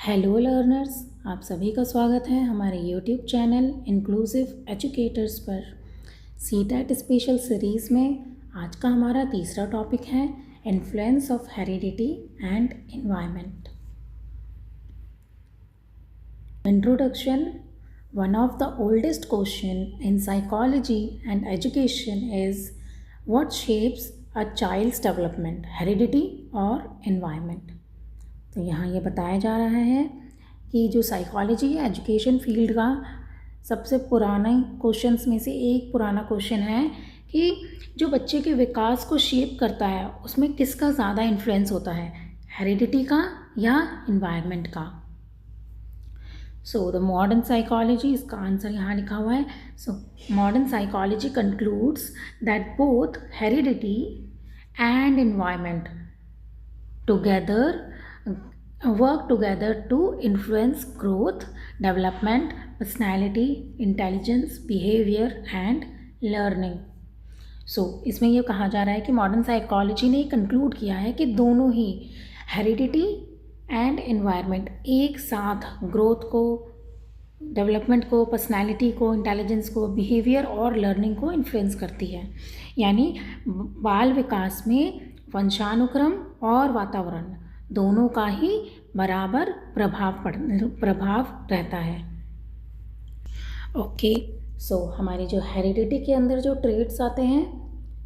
Hello learners, आप सभी का स्वागत है हमारे यूट्यूब चैनल इंक्लूसिव एजुकेटर्स पर। सीटेट स्पेशल सीरीज़ में आज का हमारा तीसरा टॉपिक है influence of heredity and environment. Introduction. One of the oldest question in psychology and education is what shapes a child's development, heredity और एनवायरनमेंट। तो यहाँ ये बताया जा रहा है कि जो साइकोलॉजी या एजुकेशन फील्ड का सबसे पुराना क्वेश्चंस में से एक पुराना क्वेश्चन है कि जो बच्चे के विकास को शेप करता है उसमें किसका ज़्यादा इन्फ्लुएंस होता है, हेरिडिटी का या इन्वायरमेंट का। सो द मॉडर्न साइकोलॉजी, इसका आंसर यहाँ लिखा हुआ है। So modern psychology concludes that both heredity and environment together work together to influence growth, development, personality, intelligence, behavior and learning. So इसमें ये कहा जा रहा है कि मॉडर्न साइकोलॉजी ने कंक्लूड किया है कि दोनों ही हेरिडिटी एंड एनवायरनमेंट एक साथ ग्रोथ को, डेवलपमेंट को, पर्सनैलिटी को, इंटेलिजेंस को, बिहेवियर और लर्निंग को इन्फ्लुएंस करती है। यानी बाल विकास में वंशानुक्रम और वातावरण दोनों का ही बराबर प्रभाव रहता है। ओके, सो हमारी जो हेरिडिटी के अंदर जो ट्रेट्स आते हैं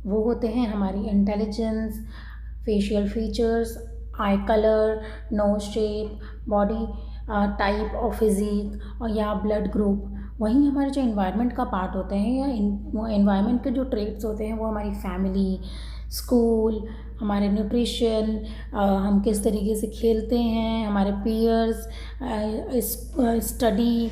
वो होते हैं हमारी intelligence, facial features, eye colour, nose shape, body type of physique और या ब्लड ग्रुप। वहीं हमारे जो इन्वायरमेंट का पार्ट होते हैं या इन्वायरमेंट के जो ट्रेट्स होते हैं वो हमारी फैमिली, स्कूल, हमारे न्यूट्रिशन, हम किस तरीके से खेलते हैं, हमारे पीयर्स, स्टडी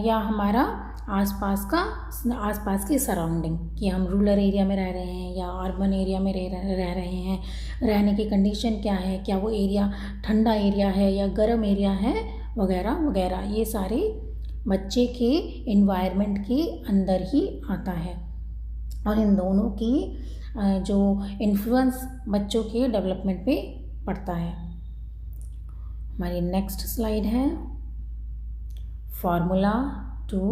या हमारा आसपास की सराउंडिंग, कि हम रूरल एरिया में रह रहे हैं या अर्बन एरिया में रह रहे हैं, रहने की कंडीशन क्या है, क्या वो एरिया ठंडा एरिया है या गर्म एरिया है, वगैरह वगैरह। ये सारे बच्चे के इन्वायरमेंट के अंदर ही आता है और इन दोनों की जो इन्फ्लुएंस बच्चों के डेवलपमेंट पे पड़ता है। हमारी नेक्स्ट स्लाइड है फॉर्मूला टू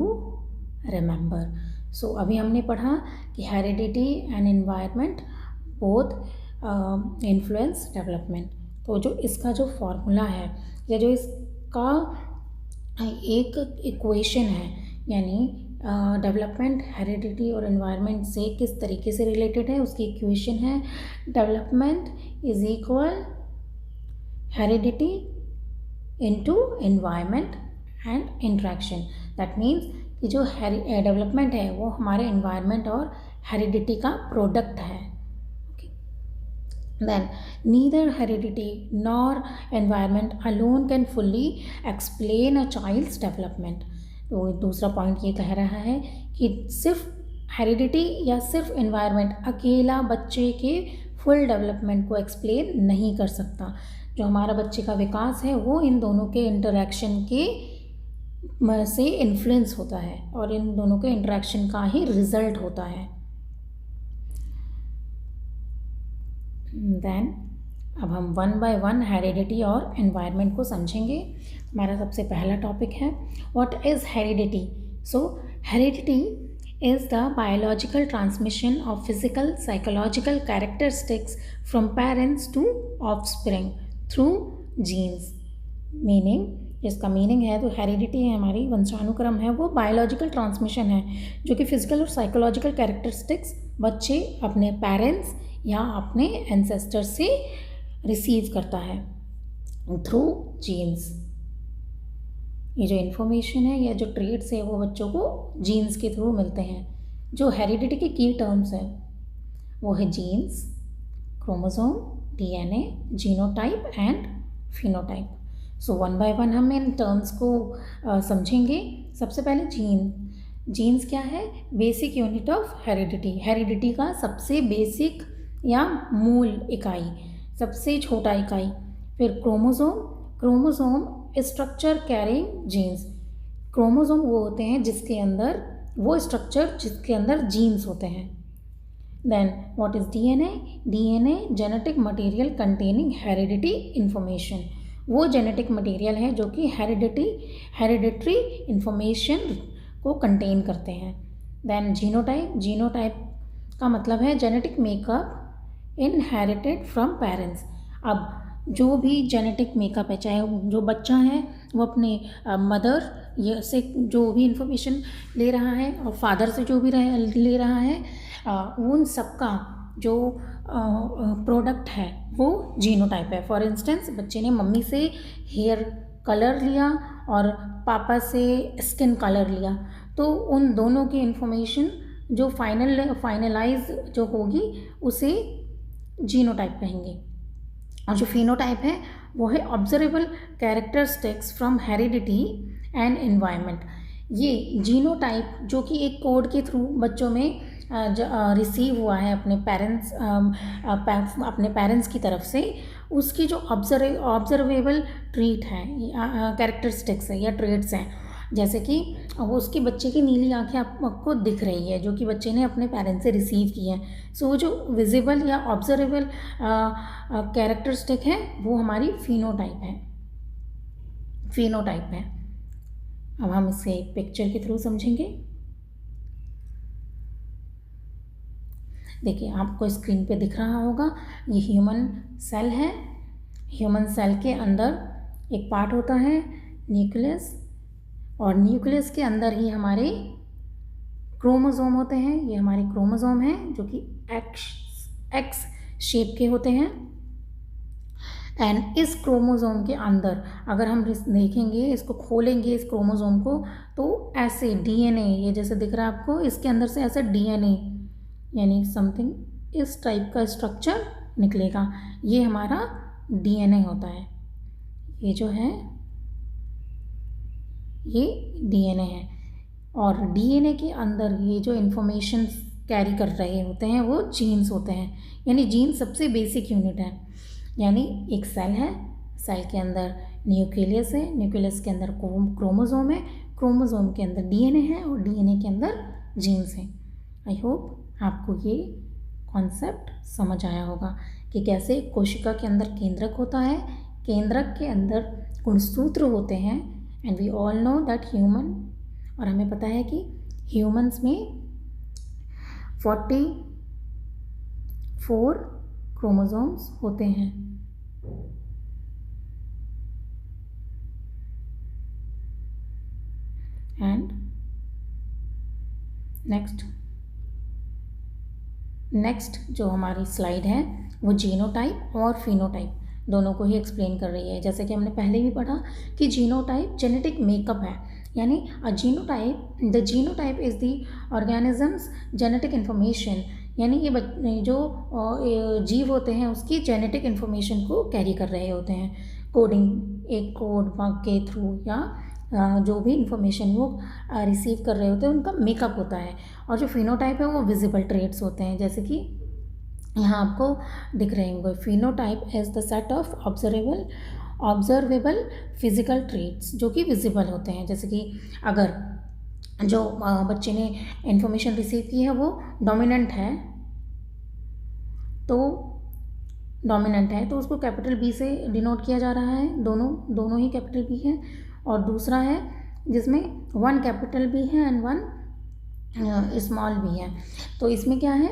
रिमेंबर। सो अभी हमने पढ़ा कि heredity and environment both influence development. तो जो इसका जो फॉर्मूला है या जो इसका एक इक्वेशन है, यानी डेवलपमेंट हेरिडिटी और एनवायरनमेंट से किस तरीके से रिलेटेड है, उसकी इक्वेशन है development is equal heredity into environment and interaction. That means कि जो डेवलपमेंट है वो हमारे एनवायरनमेंट और हेरिडिटी का प्रोडक्ट है। Then neither heredity nor environment alone can fully explain a child's development. तो दूसरा पॉइंट ये कह रहा है कि सिर्फ हेरिडिटी या सिर्फ एनवायरनमेंट अकेला बच्चे के फुल डेवलपमेंट को एक्सप्लेन नहीं कर सकता। जो हमारा बच्चे का विकास है वो इन दोनों के इंटरेक्शन के से इन्फ्लुएंस होता है और इन दोनों के इंटरेक्शन का ही रिजल्ट होता है। देन अब हम वन बाय वन हेरिडिटी और एनवायरनमेंट को समझेंगे। हमारा सबसे पहला टॉपिक है what is heredity. So heredity is the biological transmission of physical psychological characteristics from parents to offspring through genes. Meaning, जिसका मीनिंग है तो हेरिडिटी है हमारी वंशानुक्रम है, वो बायोलॉजिकल ट्रांसमिशन है जो कि फिजिकल और साइकोलॉजिकल कैरेक्टरिस्टिक्स बच्चे अपने पेरेंट्स या अपने एंसेस्टर से रिसीव करता है थ्रू जीन्स। ये जो इन्फॉर्मेशन है या जो ट्रेट्स है वो बच्चों को जीन्स के थ्रू मिलते हैं। जो हेरिडिटी के की टर्म्स है वो है genes, chromosome, DNA, genotype and phenotype. So one by one हम इन टर्म्स को समझेंगे। सबसे पहले जीन्स क्या है? Basic unit of heredity. Heredity का सबसे बेसिक या मूल इकाई, सबसे छोटा इकाई। फिर chromosome structure carrying genes. Chromosome वो होते हैं जिसके अंदर वो स्ट्रक्चर जिसके अंदर जीन्स होते हैं। Then what is DNA? DNA genetic material containing heredity information. वो जेनेटिक मटेरियल है जो कि हेरिडिटरी इंफॉर्मेशन को कंटेन करते हैं। देन जीनोटाइप का मतलब है genetic makeup inherited from parents. अब जो भी जेनेटिक मेकअप है, चाहे जो बच्चा है वो अपने मदर से जो भी इंफॉर्मेशन ले रहा है और फादर से जो भी ले रहा है, उन सबका जो प्रोडक्ट है वो जीनोटाइप है। फॉर इंस्टेंस, बच्चे ने मम्मी से हेयर कलर लिया और पापा से स्किन कलर लिया, तो उन दोनों की इंफॉर्मेशन जो फाइनलाइज जो होगी उसे जीनोटाइप कहेंगे। और जो फिनोटाइप है वो है observable characteristics from heredity and environment. ये जीनोटाइप जो कि एक कोड के थ्रू बच्चों में रिसीव हुआ है अपने पेरेंट्स की तरफ से, उसकी जो ऑब्जर्वेबल ट्रीट है, कैरेक्टरिस्टिक्स है या ट्रेट्स हैं, जैसे कि वो उसके बच्चे की नीली आंखें आपको दिख रही है जो कि बच्चे ने अपने पेरेंट्स से रिसीव की हैं। सो वो जो विजिबल या ऑब्जर्वेबल कैरेक्टरिस्टिक है वो हमारी फिनोटाइप है। अब हम इसे पिक्चर के थ्रू समझेंगे। देखिए, आपको स्क्रीन पे दिख रहा होगा, ये ह्यूमन सेल है। ह्यूमन सेल के अंदर एक पार्ट होता है न्यूक्लियस, और न्यूक्लियस के अंदर ही हमारे क्रोमोसोम होते हैं। ये हमारे क्रोमोसोम हैं जो कि एक्स शेप के होते हैं। एंड इस क्रोमोसोम के अंदर अगर हम देखेंगे, इसको खोलेंगे इस क्रोमोसोम को, तो ऐसे डीएनए, ये जैसे दिख रहा है आपको, इसके अंदर से ऐसा डीएनए यानी समथिंग इस टाइप का स्ट्रक्चर निकलेगा। ये हमारा डीएनए होता है। ये जो है ये डीएनए है, और डीएनए के अंदर ये जो इन्फॉर्मेशन कैरी कर रहे होते हैं वो जीन्स होते हैं। यानी जीन सबसे बेसिक यूनिट है। यानी एक सेल है, सेल के अंदर न्यूक्लियस है, न्यूक्लियस के अंदर क्रोमोसोम है, क्रोमोसोम के अंदर डीएनए है, और डीएनए के अंदर जीन्स हैं। आई होप आपको ये कॉन्सेप्ट समझ आया होगा कि कैसे कोशिका के अंदर केंद्रक होता है, केंद्रक के अंदर गुणसूत्र होते हैं। And we all know that human, और हमें पता है कि ह्यूमंस में 44 क्रोमोसोम्स होते हैं। एंड नेक्स्ट जो हमारी स्लाइड है वो जीनोटाइप और फिनोटाइप दोनों को ही एक्सप्लेन कर रही है। जैसे कि हमने पहले भी पढ़ा कि जीनोटाइप जेनेटिक मेकअप है, यानी the genotype is the organisms genetic information, यानी ये जो जीव होते हैं उसकी जेनेटिक इन्फॉर्मेशन को कैरी कर रहे होते हैं। कोडिंग, एक कोड के थ्रू या जो भी इंफॉर्मेशन वो रिसीव कर रहे होते हैं उनका मेकअप होता है। और जो फिनोटाइप है वो विजिबल ट्रेट्स होते हैं, जैसे कि यहाँ आपको दिख रहे होंगे। Phenotype is the set of observable physical traits जो कि विजिबल होते हैं। जैसे कि अगर जो बच्चे ने इंफॉर्मेशन रिसीव की है वो डोमिनेंट है तो उसको कैपिटल बी से डिनोट किया जा रहा है। दोनों ही कैपिटल बी है। और दूसरा है जिसमें 1 कैपिटल बी है एंड 1 स्मॉल बी है। तो इसमें क्या है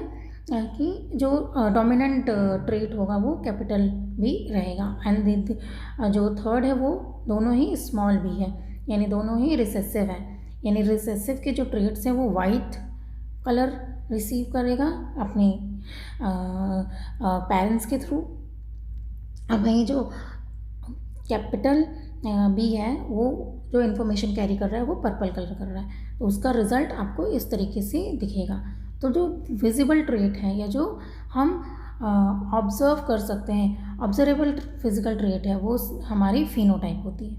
कि जो डोमिनेंट ट्रेट होगा वो कैपिटल बी रहेगा, एंड जो थर्ड है वो दोनों ही स्मॉल बी है, यानी दोनों ही रिसेसिव है। यानी रिसेसिव के जो ट्रेट्स हैं वो वाइट कलर रिसीव करेगा अपने पेरेंट्स के थ्रू। अब वहीं जो कैपिटल बी है वो जो इन्फॉर्मेशन कैरी कर रहा है वो पर्पल कलर कर रहा है, तो उसका रिजल्ट आपको इस तरीके से दिखेगा। तो जो विजिबल ट्रेट है या जो हम ऑब्जर्व कर सकते हैं, ऑब्जर्वेबल फिजिकल ट्रेट है, वो हमारी फिनोटाइप होती है।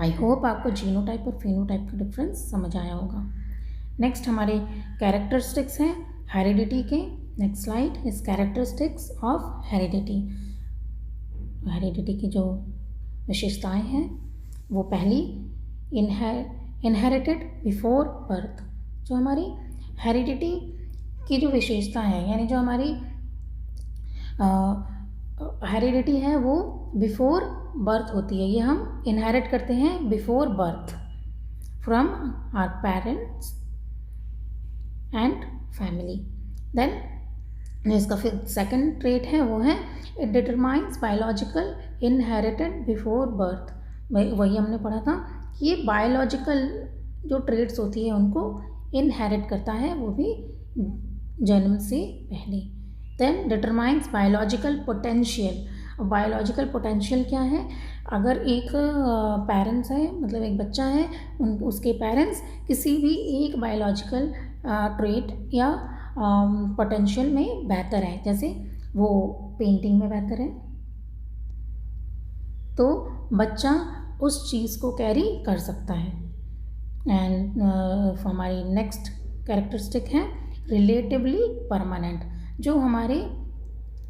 आई होप आपको जीनोटाइप और फिनोटाइप का डिफरेंस समझ आया होगा। नेक्स्ट हमारे कैरेक्टरिस्टिक्स हैं हेरिडिटी के। Next slide is characteristics of heredity. Heredity की जो विशेषताएं हैं वो पहली इनहेरिटेड बिफोर बर्थ। जो हमारी हेरिडिटी की जो विशेषता है, यानी जो हमारी हेरिडिटी है वो बिफोर बर्थ होती है ये हम इनहेरिट करते हैं before birth from our parents and family. Then जो इसका फिर सेकंड ट्रेट है वो है it determines biological inherited before birth. वही हमने पढ़ा था कि ये बायोलॉजिकल जो ट्रेट्स होती है उनको इनहेरिट करता है, वो भी जन्म से पहले। Then determines biological potential. Biological potential क्या है? अगर एक पेरेंट्स है, मतलब एक बच्चा है, उसके पेरेंट्स किसी भी एक बायोलॉजिकल ट्रेट या पोटेंशियल में बेहतर है, जैसे वो पेंटिंग में बेहतर है, तो बच्चा उस चीज़ को कैरी कर सकता है। एंड हमारी नेक्स्ट कैरेक्टरिस्टिक है रिलेटिवली परमानेंट। जो हमारे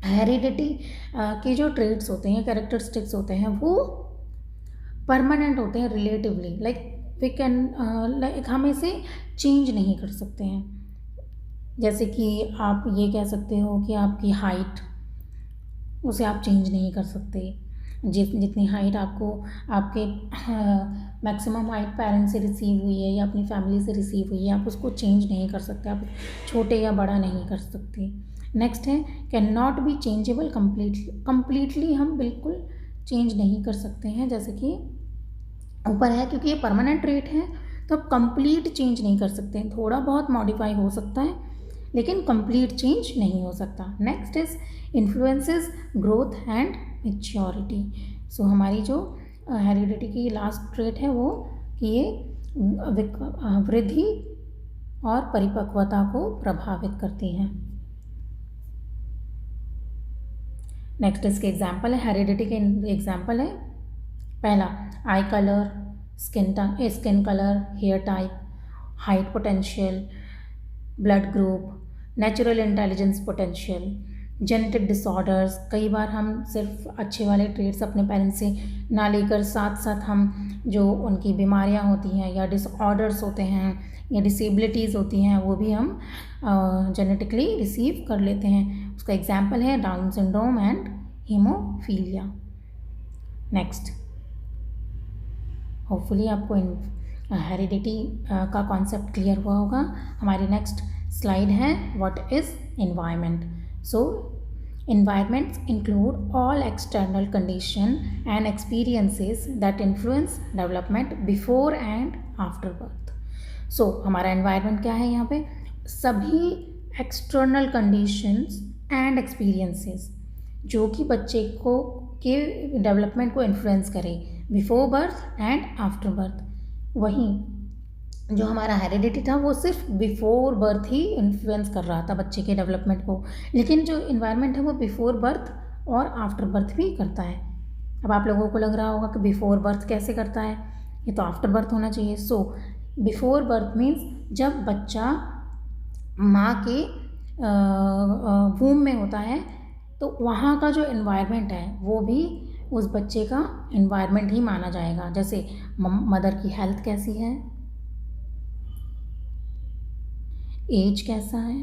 हेरिडिटी के जो ट्रेट्स होते हैं, कैरेक्टरिस्टिक्स होते हैं, वो परमानेंट होते हैं relatively. Like we can like हम इसे चेंज नहीं कर सकते हैं। जैसे कि आप ये कह सकते हो कि आपकी हाइट, उसे आप चेंज नहीं कर सकते। जितनी हाइट आपको आपके मैक्सिमम हाइट पेरेंट्स से रिसीव हुई है या अपनी फैमिली से रिसीव हुई है, आप उसको चेंज नहीं कर सकते, आप छोटे या बड़ा नहीं कर सकते। नेक्स्ट है can not be changeable completely हम बिल्कुल चेंज नहीं कर सकते हैं। जैसे कि ऊपर है, क्योंकि ये परमानेंट ट्रेट है तो आप कंप्लीट चेंज नहीं कर सकते हैं, थोड़ा बहुत मॉडिफाई हो सकता है लेकिन कंप्लीट चेंज नहीं हो सकता। Next is influences growth and maturity. So हमारी जो हेरिडिटी की लास्ट ट्रेट है वो कि ये वृद्धि और परिपक्वता को प्रभावित करती है। नेक्स्ट इसके एग्जाम्पल है, हेरिडिटी के एग्जाम्पल है। पहला eye colour, skin colour, hair type, height potential, blood group, natural intelligence potential, genetic disorders. कई बार हम सिर्फ अच्छे वाले ट्रेट्स अपने पेरेंट्स से ना लेकर साथ साथ हम जो उनकी बीमारियां होती हैं या डिसऑर्डर्स होते हैं या डिसेबिलिटीज़ होती हैं वो भी हम जेनेटिकली रिसीव कर लेते हैं। उसका एग्जाम्पल है down syndrome and haemophilia. Next, hopefully आपको हेरिडिटी का कॉन्सेप्ट क्लियर हुआ होगा। हमारी नेक्स्ट स्लाइड है what is environment. So environments include all external condition and experiences that influence development before and after birth. So हमारा environment क्या है? यहाँ पे सभी external conditions and experiences जो कि बच्चे को के डेवलपमेंट को इन्फ्लुएंस करे before birth and after birth. वहीं जो हमारा हेरिडिटी था वो सिर्फ बिफोर बर्थ ही इन्फ्लुएंस कर रहा था बच्चे के डेवलपमेंट को, लेकिन जो इन्वायरमेंट है वो बिफोर बर्थ और आफ्टर बर्थ भी करता है। अब आप लोगों को लग रहा होगा कि बिफोर बर्थ कैसे करता है, ये तो आफ्टर बर्थ होना चाहिए। सो बिफोर बर्थ मीन्स जब बच्चा माँ के वूम में होता है तो वहाँ का जो इन्वायरमेंट है वो भी उस बच्चे का इन्वायरमेंट ही माना जाएगा। जैसे मदर की हेल्थ कैसी है, एज कैसा है,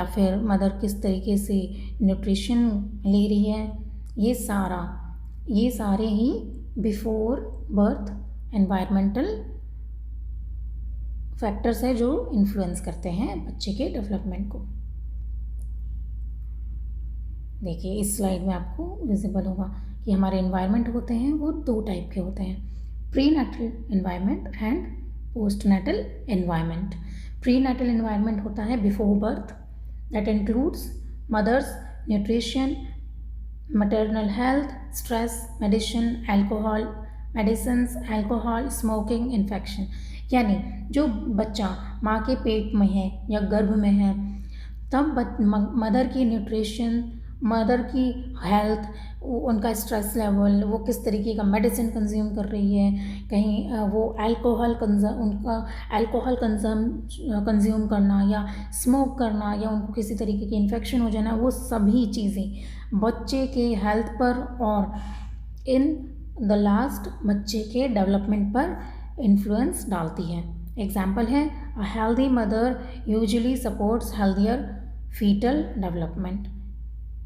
फिर मदर किस तरीके से न्यूट्रिशन ले रही है, ये सारे ही बिफोर बर्थ एनवायरमेंटल फैक्टर्स है जो इन्फ्लुएंस करते हैं बच्चे के डेवलपमेंट को। देखिए इस स्लाइड में आपको विजिबल होगा कि हमारे इन्वायरमेंट होते हैं वो दो टाइप के होते हैं, prenatal environment and postnatal environment. Prenatal environment होता है before birth, that includes mother's nutrition, maternal health, stress, medicines, alcohol, smoking, infection। यानी जो बच्चा माँ के पेट में है या गर्भ में है तब मदर की न्यूट्रिशन, मदर की हेल्थ, उनका स्ट्रेस लेवल, वो किस तरीके का मेडिसिन कंज्यूम कर रही है, कहीं वो उनका अल्कोहल कंज्यूम करना या स्मोक करना या उनको किसी तरीके की इन्फेक्शन हो जाना, वो सभी चीज़ें बच्चे के हेल्थ पर और इन द लास्ट बच्चे के डेवलपमेंट पर इन्फ्लुएंस डालती है। एग्जाम्पल है a healthy mother usually supports healthier fetal development.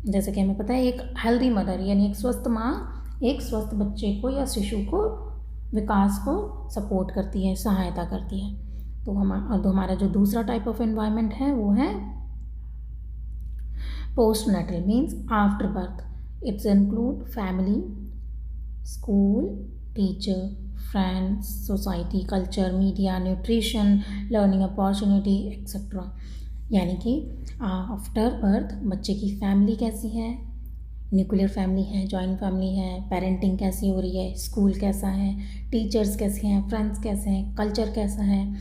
जैसे कि हमें पता है, एक हेल्दी मदर यानी एक स्वस्थ माँ एक स्वस्थ बच्चे को या शिशु को विकास को सपोर्ट करती है, सहायता करती है। तो हमारा जो दूसरा टाइप ऑफ एनवायरनमेंट है वो है postnatal, means after birth. It's include family, school, teacher, friends, society, culture, media, nutrition, learning opportunity etcetera. यानी कि आफ्टर बर्थ बच्चे की फैमिली कैसी है, न्यूक्लियर फैमिली है, जॉइंट फैमिली है, पेरेंटिंग कैसी हो रही है, स्कूल कैसा है, टीचर्स कैसे हैं, फ्रेंड्स कैसे हैं, कल्चर कैसा है,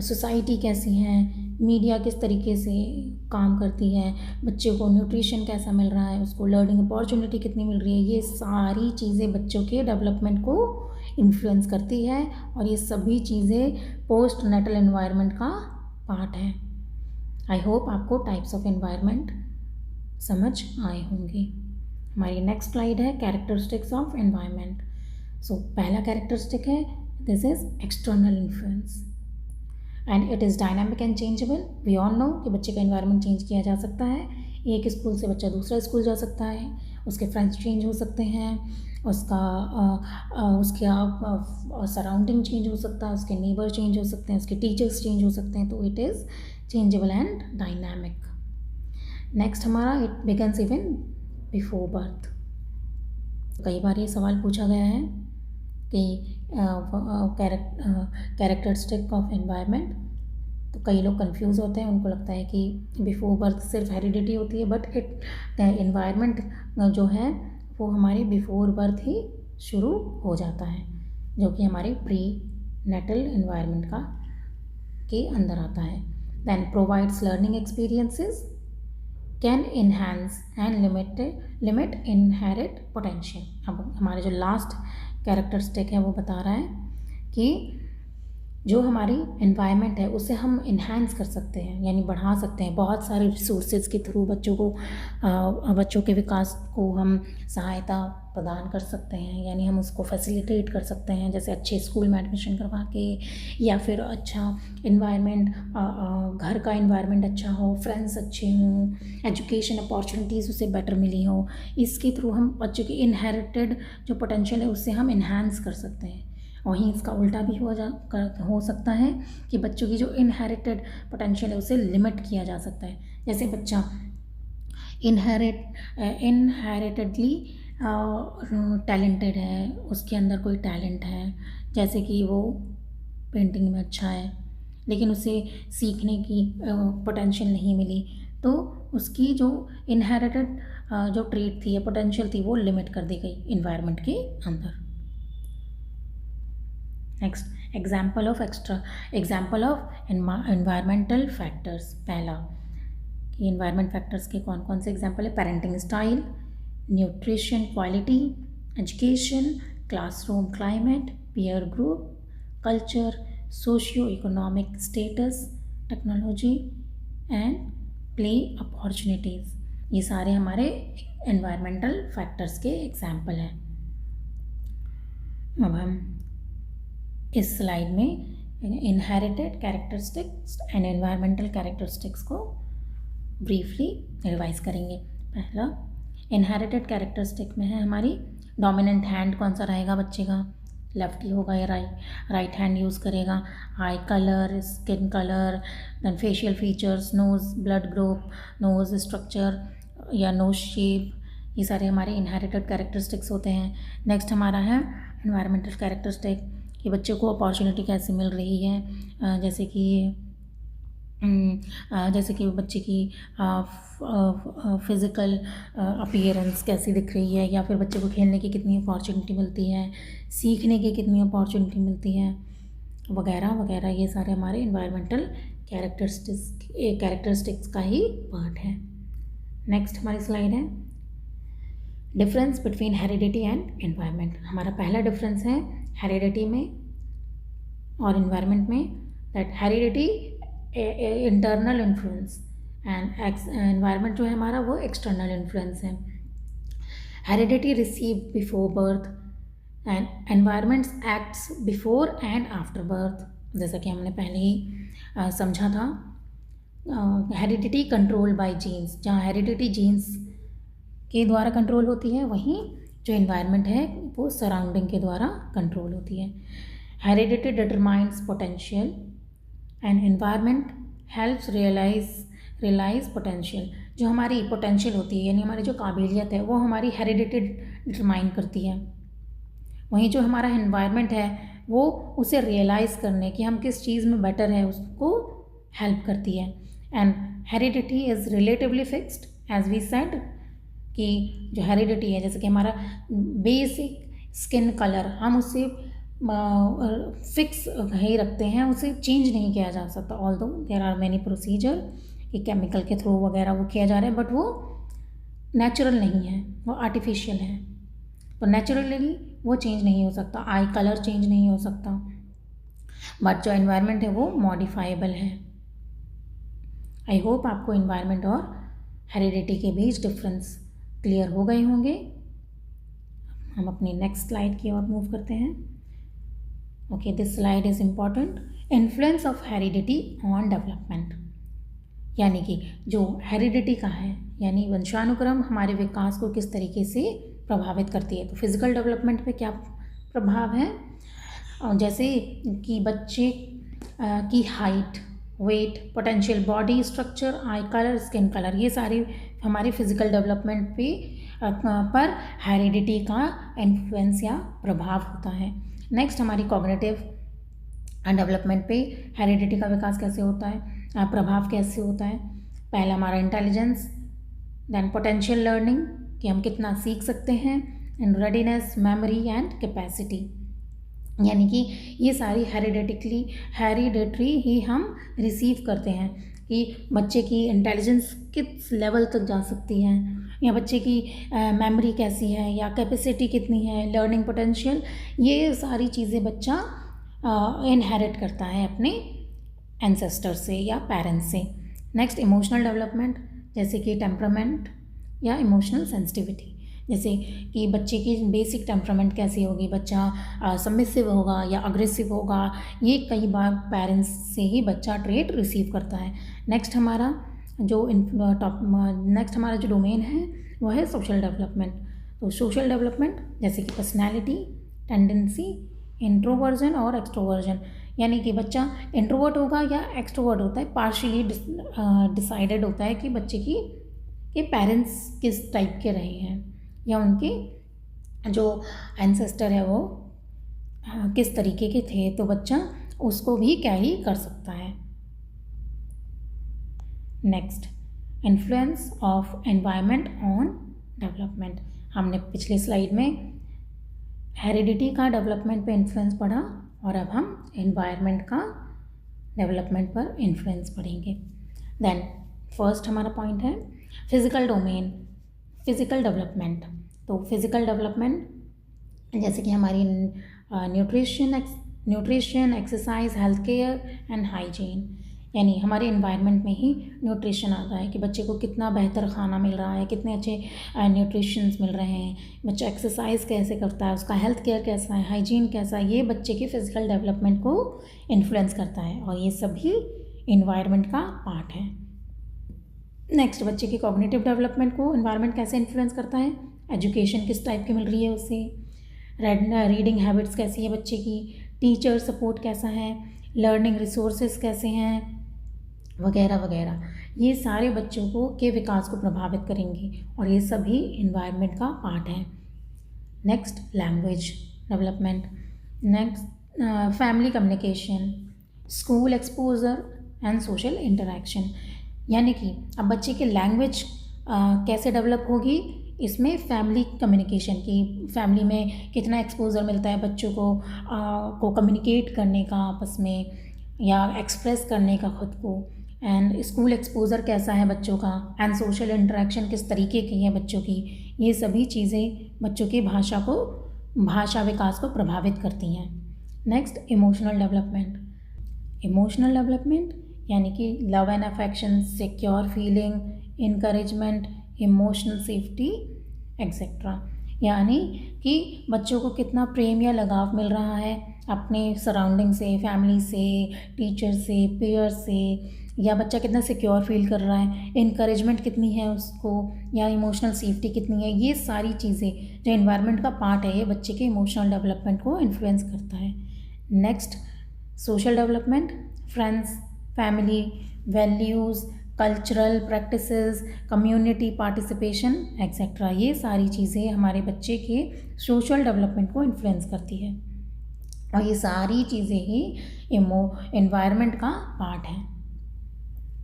सोसाइटी कैसी है, मीडिया किस तरीके से काम करती है, बच्चे को न्यूट्रिशन कैसा मिल रहा है, उसको लर्निंग अपॉर्चुनिटी कितनी मिल रही है। ये सारी चीज़ें बच्चों के डेवलपमेंट को इन्फ्लुएंस करती है और ये सभी चीज़ें पोस्ट नेटल एनवायरनमेंट का पार्ट है। आई होप आपको टाइप्स ऑफ एनवायरनमेंट समझ आए होंगे। हमारी नेक्स्ट स्लाइड है कैरेक्टरिस्टिक्स ऑफ एनवायरनमेंट। सो पहला कैरेक्टरिस्टिक है this is external influence and it is dynamic and changeable. We all know कि बच्चे का एनवायरनमेंट चेंज किया जा सकता है। एक स्कूल से बच्चा दूसरा स्कूल जा सकता है, उसके फ्रेंड्स चेंज हो सकते हैं, उसके सराउंडिंग चेंज हो सकता है, उसके नेबर चेंज हो सकते हैं, उसके टीचर्स चेंज हो सकते हैं। तो it is changeable and dynamic. Next हमारा it begins even before birth. कई बार ये सवाल पूछा गया है कि कैरेक्टरिस्टिक ऑफ एनवायरनमेंट, तो कई लोग कंफ्यूज होते हैं, उनको लगता है कि बिफोर बर्थ सिर्फ हेरिडिटी होती है, बट एनवायरनमेंट जो है वो हमारे बिफोर बर्थ ही शुरू हो जाता है, जो कि हमारे प्री नेटल एनवायरनमेंट का के अंदर आता है। Then provides learning experiences, can enhance and limit inherit potential. अब हमारे जो लास्ट कैरेक्टरिस्टिक है वो बता रहा है कि जो हमारी एनवायरनमेंट है उसे हम इन्हांस कर सकते हैं, यानी बढ़ा सकते हैं बहुत सारे रिसोर्सेज के थ्रू। बच्चों के विकास को हम सहायता प्रदान कर सकते हैं, यानी हम उसको फैसिलिटेट कर सकते हैं, जैसे अच्छे स्कूल में एडमिशन करवा के, या फिर अच्छा एनवायरनमेंट, घर का एनवायरनमेंट अच्छा हो, फ्रेंड्स अच्छे हों, एजुकेशन अपॉर्चुनिटीज़ उसे बेटर मिली हो। इसके थ्रू हम बच्चों की इनहेरिटेड जो पोटेंशियल है उससे हम इन्हांस कर सकते हैं। वहीं इसका उल्टा भी हो सकता है कि बच्चों की जो इनहेरिटेड पोटेंशियल है उसे लिमिट किया जा सकता है। जैसे बच्चा इनहेरिटेडली टैलेंटेड है, उसके अंदर कोई टैलेंट है, जैसे कि वो पेंटिंग में अच्छा है लेकिन उसे सीखने की पोटेंशियल नहीं मिली, तो उसकी जो इनहेरिटेड जो ट्रेट थी या पोटेंशियल थी वो लिमिट कर दी गई इन्वायरमेंट के अंदर। Next example of environmental factors. पहला कि एनवायरमेंट फैक्टर्स के कौन कौन से एग्जाम्पल है? Parenting style, nutrition quality, education, classroom climate, peer group, culture, socio economic status, technology and play opportunities. ये सारे हमारे एनवायरमेंटल फैक्टर्स के एग्जाम्पल हैं। अब हम इस स्लाइड में inherited characteristics and environmental characteristics को ब्रीफली रिवाइज करेंगे। पहला इनहेरिटेड कैरेक्टरिस्टिक में है हमारी डोमिनेंट हैंड कौन सा रहेगा बच्चे का, लेफ्टी होगा या राइट हैंड यूज़ करेगा। Eye colour, skin colour, then facial features, nose, blood group, nose structure या नोज़ शेप, ये सारे हमारे इनहेरिटेड कैरेक्टरिस्टिक्स होते हैं। नेक्स्ट हमारा है एनवायरमेंटल कैरेक्टरिस्टिक कि बच्चे को अपॉर्चुनिटी कैसे मिल रही है, जैसे कि बच्चे की फिज़िकल अपीयरेंस कैसी दिख रही है, या फिर बच्चे को खेलने की कितनी अपॉर्चुनिटी मिलती है, सीखने की कितनी अपॉर्चुनिटी मिलती है, वगैरह वगैरह। ये सारे हमारे एनवायरमेंटल कैरेक्टरिस्टिक्स का ही पार्ट है। नेक्स्ट हमारी स्लाइड है difference between heredity and environment. हमारा पहला डिफरेंस है हेरिडिटी में और एनवायरनमेंट में, that heredity internal influence and environment जो है हमारा वो एक्सटर्नल इन्फ्लुएंस है। Heredity receive before birth and environments acts before and after birth, जैसा कि हमने पहले ही समझा था। हेरिडिटी कंट्रोल बाय जीन्स, जहाँ हेरिडिटी जीन्स के द्वारा कंट्रोल होती है, वहीं जो इन्वायरमेंट है वो सराउंडिंग के द्वारा कंट्रोल होती है। Heredity determines potential and environment helps realise potential. जो हमारी पोटेंशियल होती है यानी हमारी जो काबिलियत है वो हमारी हेरिडिटी डिटरमाइन करती है, वहीं जो हमारा इन्वायरमेंट है वो उसे रियलाइज़ करने कि हम किस चीज़ में बेटर है उसको हेल्प करती है। And heredity is relatively fixed as we said, कि जो हेरिडिटी है जैसे कि हमारा बेसिक स्किन कलर हम उससे फिक्स ही रखते हैं, उसे चेंज नहीं किया जा सकता। Although there are many procedure कि केमिकल के थ्रू वगैरह वो किया जा रहा है, बट वो नेचुरल नहीं है, वो आर्टिफिशियल है। तो नेचुरली वो चेंज नहीं हो सकता, आई कलर चेंज नहीं हो सकता, बट जो एनवायरनमेंट है वो मॉडिफाइबल है। आई होप आपको एनवायरनमेंट और हेरिडिटी के बीच डिफरेंस क्लियर हो गए होंगे। हम अपनी नेक्स्ट स्लाइड की ओर मूव करते हैं। Okay, this slide is important. Influence of heredity on development, यानी कि जो हेरिडिटी का है यानी वंशानुक्रम हमारे विकास को किस तरीके से प्रभावित करती है। तो फिजिकल डेवलपमेंट पे क्या प्रभाव है, जैसे कि बच्चे की height, weight, potential body structure, eye colour, skin colour, ये सारी हमारे फिजिकल डेवलपमेंट पर हेरिडिटी का इन्फ्लुएंस या प्रभाव होता है। नेक्स्ट हमारी कॉग्निटिव डेवलपमेंट पे हेरिडिटी का विकास कैसे होता है, प्रभाव कैसे होता है। पहला हमारा इंटेलिजेंस, देन पोटेंशियल लर्निंग कि हम कितना सीख सकते हैं, and readiness, memory and capacity, यानी कि ये सारी हेरिडेटरी ही हम रिसीव करते हैं कि बच्चे की इंटेलिजेंस किस लेवल तक जा सकती है, या बच्चे की मेमोरी कैसी है, या कैपेसिटी कितनी है, लर्निंग पोटेंशियल, ये सारी चीज़ें बच्चा इनहेरिट करता है अपने एंसेस्टर से या पेरेंट्स से। नेक्स्ट इमोशनल डेवलपमेंट, जैसे कि टेम्परामेंट या इमोशनल सेंसिटिविटी, जैसे कि बच्चे की बेसिक टेम्परामेंट कैसी होगी, बच्चा सबमिसिव होगा या अग्रेसिव होगा, ये कई बार पेरेंट्स से ही बच्चा ट्रेट रिसीव करता है। नेक्स्ट हमारा जो डोमेन है वो है सोशल डेवलपमेंट। तो सोशल डेवलपमेंट जैसे कि पर्सनैलिटी, टेंडेंसी, इंट्रोवर्जन और एक्सट्रोवर्जन, यानी कि बच्चा इंट्रोवर्ट होगा या एक्सट्रोवर्ट होता है, पार्शियली डिसाइडेड होता है कि बच्चे के पेरेंट्स किस टाइप के रहे हैं या उनके जो एंसेस्टर है वो किस तरीके के थे, तो बच्चा उसको भी कैरी कर सकता है। Next, influence of environment on development. हमने पिछले स्लाइड में हेरिडिटी का डेवलपमेंट पे इन्फ्लुएंस पढ़ा और अब हम एनवायरनमेंट का डेवलपमेंट पर इन्फ्लुएंस पढ़ेंगे। देन फर्स्ट हमारा पॉइंट है फिजिकल डोमेन, फिजिकल डेवलपमेंट। तो फिजिकल डेवलपमेंट जैसे कि हमारी nutrition, exercise, health care and hygiene, यानी हमारे इन्वायरमेंट में ही न्यूट्रिशन आता है कि बच्चे को कितना बेहतर खाना मिल रहा है, कितने अच्छे न्यूट्रिशंस मिल रहे हैं, बच्चा एक्सरसाइज कैसे करता है, उसका हेल्थ केयर कैसा है, हाइजीन कैसा है, ये बच्चे के फिजिकल डेवलपमेंट को इन्फ्लुएंस करता है और ये सभी इन्वायरमेंट का पार्ट है। नेक्स्ट, बच्चे की कॉग्निटिव डेवलपमेंट को इन्वायरमेंट कैसे इन्फ्लुएंस करता है, एजुकेशन किस टाइप की मिल रही है उसे, रीडिंग हैबिट्स कैसी है बच्चे की, टीचर सपोर्ट कैसा है, लर्निंग रिसोर्सेज कैसे हैं, वगैरह वगैरह, ये सारे बच्चों के विकास को प्रभावित करेंगे और ये सभी इन्वायरमेंट का पार्ट है। Next, language development. Next, family communication, school exposure and social interaction, यानी कि अब बच्चे की लैंग्वेज कैसे डेवलप होगी, इसमें फैमिली कम्युनिकेशन की, फैमिली में कितना एक्सपोजर मिलता है बच्चों को कम्युनिकेट करने का आपस में या एक्सप्रेस करने का खुद को, एंड स्कूल एक्सपोजर कैसा है बच्चों का, एंड सोशल इंटरेक्शन किस तरीके की है बच्चों की, ये सभी चीज़ें बच्चों की भाषा विकास को प्रभावित करती हैं। Next, emotional development. Emotional development यानी कि love and affection, secure feeling, encouragement, emotional safety etcetera, यानी कि बच्चों को कितना प्रेम या लगाव मिल रहा है अपने सराउंडिंग से, फैमिली से, टीचर से, पेयर से, या बच्चा कितना सिक्योर फील कर रहा है, इनकरेजमेंट कितनी है उसको, या इमोशनल सेफ्टी कितनी है। ये सारी चीज़ें जो एनवायरनमेंट का पार्ट है, ये बच्चे के इमोशनल डेवलपमेंट को इन्फ्लुएंस करता है। Next, social development, friends, family, values, cultural practices, community participation etcetera. ये सारी चीज़ें हमारे बच्चे के सोशल डेवलपमेंट को इन्फ्लुएंस करती है, और ये सारी चीज़ें ही एनवायरनमेंट का पार्ट है।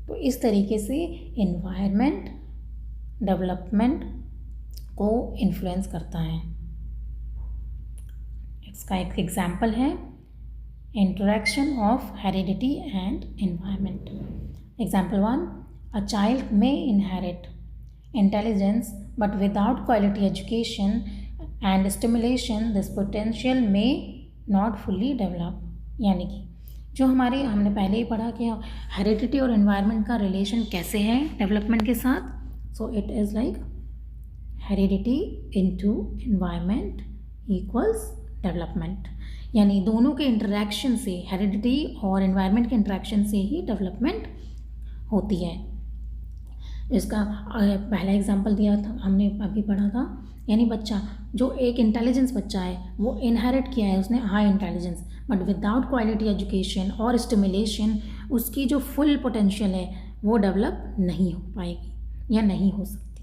तो इस तरीके से एनवायरनमेंट डेवलपमेंट को इन्फ्लुएंस करता है। इसका एक एग्जाम्पल है interaction of heredity and environment. Example 1, a child may inherit intelligence but without quality education and stimulation this potential may not fully develop. यानी कि जो हमने पहले ही पढ़ा कि हेरिडिटी और एनवायरनमेंट का रिलेशन कैसे है डेवलपमेंट के साथ। So it is like heredity into environment equals development, यानी दोनों के इंटरेक्शन से, हेरिडिटी और एनवायरनमेंट के इंटरेक्शन से ही डेवलपमेंट होती है। इसका पहला एग्जांपल दिया था, हमने अभी पढ़ा था, यानी बच्चा जो एक इंटेलिजेंस बच्चा है वो इनहेरिट किया है उसने high intelligence, but without quality education और स्टिमुलेशन उसकी जो फुल पोटेंशियल है वो डेवलप नहीं हो पाएगी या नहीं हो सकती।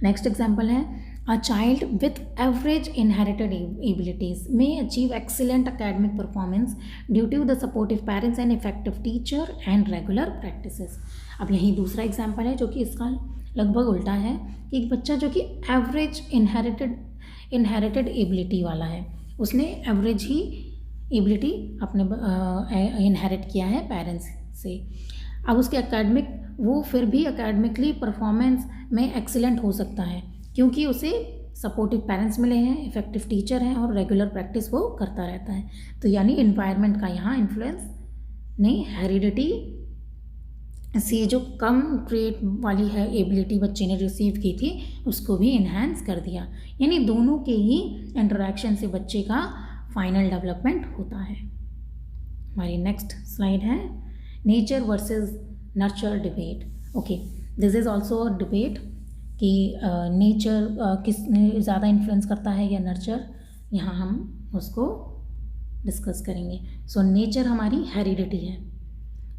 नेक्स्ट एग्जांपल है, a child with average inherited abilities may achieve excellent academic performance due to the supportive parents and effective teacher and regular practices. अब यही दूसरा एग्जांपल है जो कि इसका लगभग उल्टा है, कि एक बच्चा जो कि एवरेज इनहेरिटेड एबिलिटी वाला है, उसने एवरेज ही एबिलिटी अपने इनहेरिट किया है पेरेंट्स से। अब उसके एकेडमिक, वो फिर भी एकेडमिकली परफॉर्मेंस में एक्सीलेंट हो सकता है क्योंकि उसे सपोर्टिव पेरेंट्स मिले हैं, इफेक्टिव टीचर हैं और रेगुलर प्रैक्टिस वो करता रहता है। तो यानी इन्वायरमेंट का यहाँ इन्फ्लुएंस ने हेरिडिटी से जो कम ट्रेट वाली है एबिलिटी बच्चे ने रिसीव की थी उसको भी इन्हांस कर दिया, यानी दोनों के ही इंटरेक्शन से बच्चे का फाइनल डेवलपमेंट होता है। हमारी नेक्स्ट स्लाइड है nature versus nurture debate. Okay, this is also a debate कि नेचर किसने ज़्यादा इन्फ्लुएंस करता है या नर्चर, यहाँ हम उसको डिस्कस करेंगे। सो नेचर हमारी हेरिडिटी है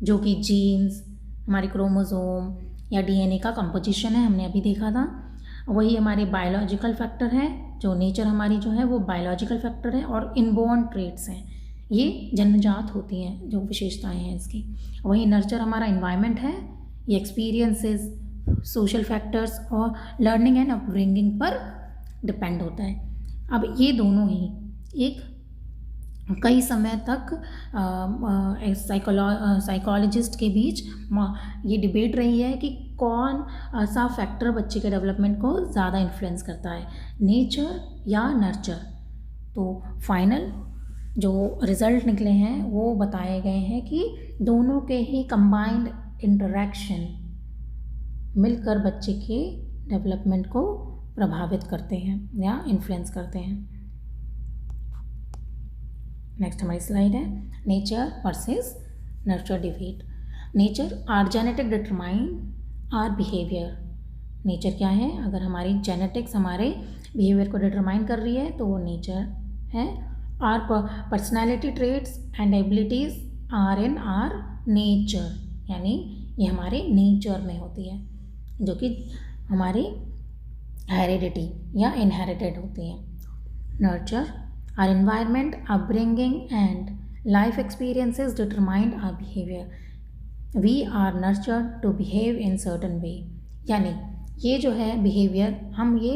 जो कि जीन्स, हमारे क्रोमोसोम या डीएनए का कंपोजिशन है, हमने अभी देखा था। वही हमारे बायोलॉजिकल फैक्टर है, जो नेचर हमारी जो है वो बायोलॉजिकल फैक्टर है, और इनबॉर्न ट्रेट्स हैं, ये जन्मजात होती हैं जो विशेषताएं हैं इसकी। वही नर्चर हमारा इन्वायरमेंट है, ये एक्सपीरियंसेस, सोशल फैक्टर्स और लर्निंग एंड अपब्रिंगिंग पर डिपेंड होता है। अब ये दोनों ही एक कई समय तक साइकोलॉजिस्ट के बीच ये डिबेट रही है कि कौन सा फैक्टर बच्चे के डेवलपमेंट को ज़्यादा इन्फ्लुएंस करता है, नेचर या नर्चर। तो फाइनल जो रिज़ल्ट निकले हैं वो बताए गए हैं कि दोनों के ही कंबाइंड इंटरेक्शन मिलकर बच्चे के डेवलपमेंट को प्रभावित करते हैं या इन्फ्लुएंस करते हैं। नेक्स्ट हमारी स्लाइड है nature versus nurture debate. Nature are genetic determine our behaviour. Nature क्या है? अगर हमारी जेनेटिक्स हमारे बिहेवियर को डिटरमाइन कर रही है तो वो नेचर है। Our personality traits and abilities are in our nature, यानी ये हमारे नेचर में होती है जो कि हमारी हेरिडिटी या इनहेरिटेड होती है। Nurture, our environment, upbringing and life experiences determine our behavior. We are nurtured to behave in certain way. यानी ये जो है बिहेवियर हम ये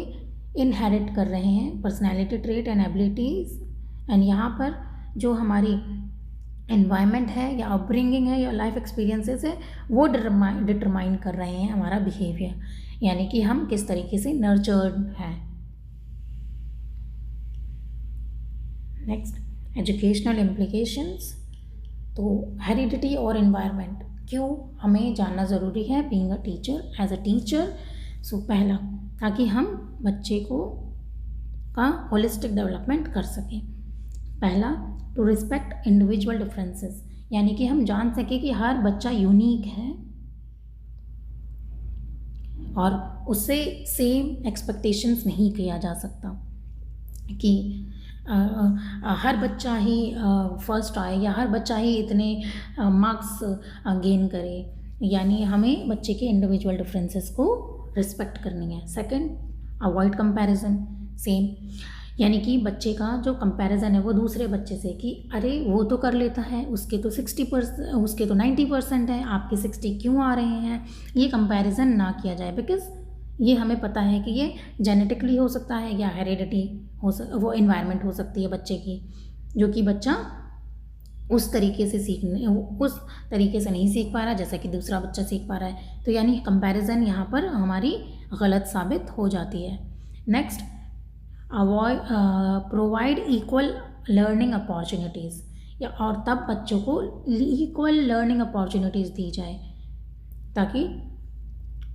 इनहेरिट कर रहे हैं, personality trait and abilities, and यहाँ पर जो हमारी एनवायरनमेंट है या अपब्रिंगिंग है या लाइफ एक्सपीरियंसेस है वो डिटरमाइन कर रहे हैं हमारा बिहेवियर, यानी कि हम किस तरीके से नर्चर्ड हैं। Next, educational implications. तो हेरिडिटी और एनवायरनमेंट क्यों हमें जानना ज़रूरी है being a teacher, as a teacher. So पहला, ताकि हम बच्चे को का होलिस्टिक डेवलपमेंट कर सकें। पहला, टू रिस्पेक्ट इंडिविजुअल डिफरेंसेस, यानी कि हम जान सके कि हर बच्चा यूनिक है और उससे सेम एक्सपेक्टेशंस नहीं किया जा सकता कि हर बच्चा ही फर्स्ट आए या हर बच्चा ही इतने मार्क्स गेन करे। यानी हमें बच्चे के इंडिविजुअल डिफरेंसेस को रिस्पेक्ट करनी है। Second, avoid comparison. सेम, यानी कि बच्चे का जो कंपैरिजन है वो दूसरे बच्चे से कि अरे वो तो कर लेता है, उसके तो 60%, उसके तो 90% है, आपके 60 क्यों आ रहे हैं, ये कंपैरिजन ना किया जाए। बिकॉज ये हमें पता है कि ये जेनेटिकली हो सकता है या हेरिडिटी वो इन्वायरमेंट हो सकती है बच्चे की, जो कि बच्चा उस तरीके से नहीं सीख पा रहा जैसा कि दूसरा बच्चा सीख पा रहा है। तो यानी कंपैरिजन यहाँ पर हमारी गलत साबित हो जाती है। Next, avoid provide equal learning opportunities, या और तब बच्चों को इक्वल लर्निंग अपॉर्चुनिटीज़ दी जाए ताकि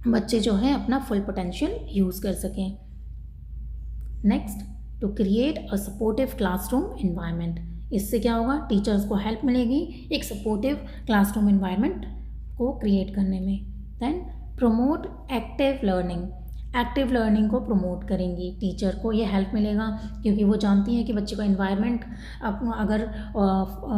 बच्चे जो हैं अपना फुल पोटेंशियल यूज़ कर सकें। Next, to create a supportive classroom environment. इससे क्या होगा, टीचर्स को हेल्प मिलेगी एक सपोर्टिव क्लासरूम एनवायरनमेंट को क्रिएट करने में। Then promote active learning, active learning को प्रमोट करेंगी, टीचर को ये हेल्प मिलेगा क्योंकि वो जानती है कि बच्चे का इन्वायरमेंट अगर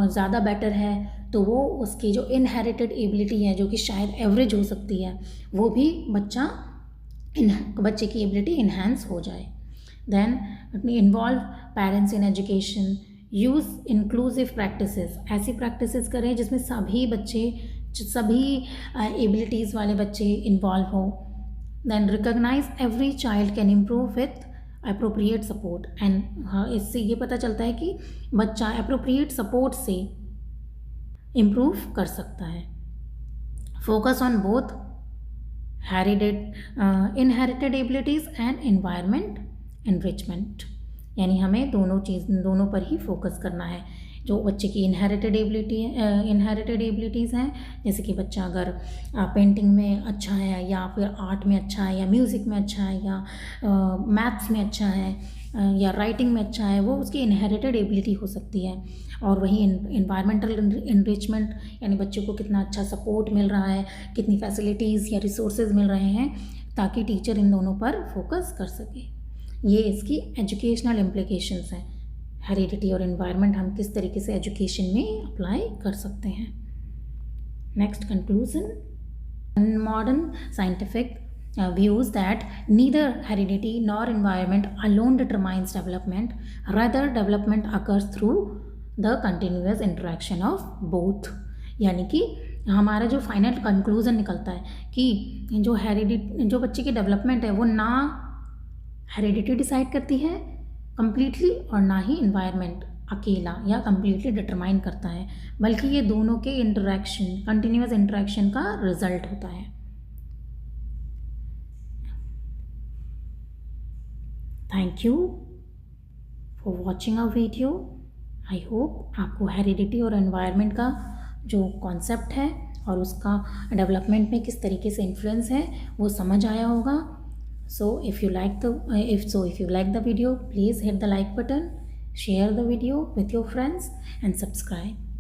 ज़्यादा बेटर है तो वो उसकी जो इनहेरिटेड एबिलिटी है जो कि शायद एवरेज हो सकती है वो भी बच्चे की एबिलिटी इन्हेंस हो जाए। Then involve parents in education, use inclusive practices, ऐसी प्रैक्टिसेस करें जिसमें सभी एबिलिटीज़ वाले बच्चे इन्वॉल्व हो। Then recognise every child can improve with appropriate support, and इससे ये पता चलता है कि बच्चा अप्रोप्रिएट सपोर्ट से इम्प्रूव कर सकता है। Focus on both inherited abilities and environment enrichment, यानी हमें दोनों पर ही फोकस करना है। जो बच्चे की इनहेरिटेड एबिलिटीज़ हैं, जैसे कि बच्चा अगर पेंटिंग में अच्छा है या फिर आर्ट में अच्छा है या म्यूज़िक में अच्छा है या मैथ्स में अच्छा है या राइटिंग में अच्छा है, वो उसकी इनहेरिटेड एबिलिटी हो सकती है। और वहीं इन्वायरमेंटल इनरिचमेंट, यानी बच्चे को कितना अच्छा सपोर्ट मिल रहा है, कितनी फैसिलिटीज़ या रिसोर्सेज मिल रहे हैं ताकि टीचर इन दोनों पर फोकस कर सके। ये इसकी एजुकेशनल इम्प्लीकेशंस हैं। हेरिडिटी और एनवायरनमेंट हम किस तरीके से एजुकेशन में अप्लाई कर सकते हैं। Next, conclusion. Modern scientific views that neither heredity nor environment alone determines development, rather development occurs through the continuous interaction of both। यानी कि हमारा जो फाइनल कंक्लूजन निकलता है कि जो बच्चे की डेवलपमेंट है वो ना हेरिडिटी डिसाइड करती है कम्प्लीटली और ना ही इन्वायरमेंट अकेला या कम्प्लीटली डिटरमाइन करता है, बल्कि ये दोनों के कंटिन्यूस इंटरेक्शन का रिजल्ट होता है। Thank you for watching our video. I hope आपको हेरिडिटी और एनवायरनमेंट का जो कॉन्सेप्ट है और उसका डेवलपमेंट में किस तरीके से इन्फ्लुएंस है वो समझ आया होगा। So if you like the video, please hit the like button, share the video with your friends and subscribe.